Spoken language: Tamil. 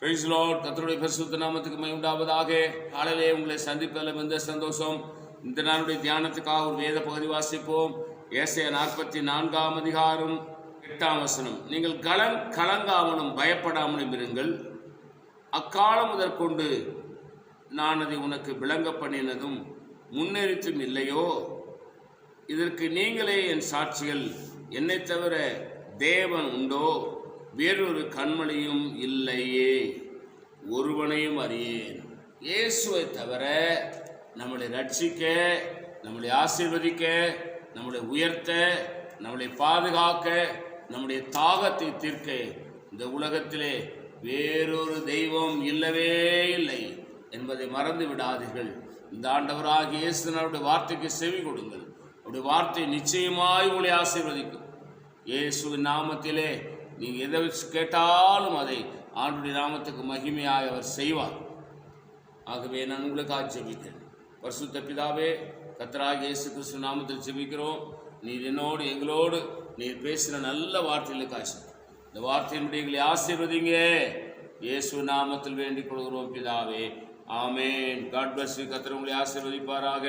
Price Lord. கர்த்தருடைய பரிசுத்த நாமத்துக்கு மகிமை உண்டாவதாக. காலையிலே உங்களை சந்திப்பதில் மிகுந்த சந்தோஷம். இந்த நாளுடைய தியானத்துக்காக ஒரு வேத பகுதி வாசிப்போம். ஏசாயா 44 அதிகாரம் 8 வசனம். நீங்கள் கலங்காமலும் பயப்படாமலும் இருங்கள். அக்காலம் முதற்கொண்டு நான் அதை உனக்கு விளங்க பண்ணினதும் முன்னெரித்தும் இல்லையோ? இதற்கு நீங்களே என் சாட்சிகள். என்னை தவிர தேவன் உண்டோ? வேறொரு கண்மணியும் இல்லையே, ஒருவனையும் அறியேன். இயேசுவை தவிர நம்மளை ரட்சிக்க, நம்மளை ஆசீர்வதிக்க, நம்மளை உயர்த்த, நம்மளை பாதுகாக்க, நம்முடைய தாகத்தை தீர்க்க இந்த உலகத்திலே வேறொரு தெய்வம் இல்லவே இல்லை என்பதை மறந்து விடாதீர்கள். இந்த ஆண்டவராகிய இயேசுவினுடைய வார்த்தைக்கு செவி கொடுங்கள். அவருடைய வார்த்தை நிச்சயமாய் உங்களை ஆசீர்வதிக்கும். இயேசுவின் நாமத்திலே நீங்கள் எதை வச்சு கேட்டாலும் அதை ஆண்டுடைய நாமத்துக்கு மகிமையாக அவர் செய்வார். ஆகவே நான் உங்களுக்காக ஜெபிக்கிறேன். பரிசுத்த பிதாவே, கர்த்தராகிய இயேசு கிறிஸ்து நாமத்தில் ஜெபிக்கிறோம். நீர் என்னோடு எங்களோடு நீர் பேசின நல்ல வார்த்தைகளுக்காக இந்த வார்த்தையினுடைய எங்களை ஆசீர்வதிங்க. இயேசு நாமத்தில் வேண்டிக் கொள்கிறோம் பிதாவே, ஆமேன். God bless you. கர்த்தர் உங்களை ஆசீர்வதிப்பாராக.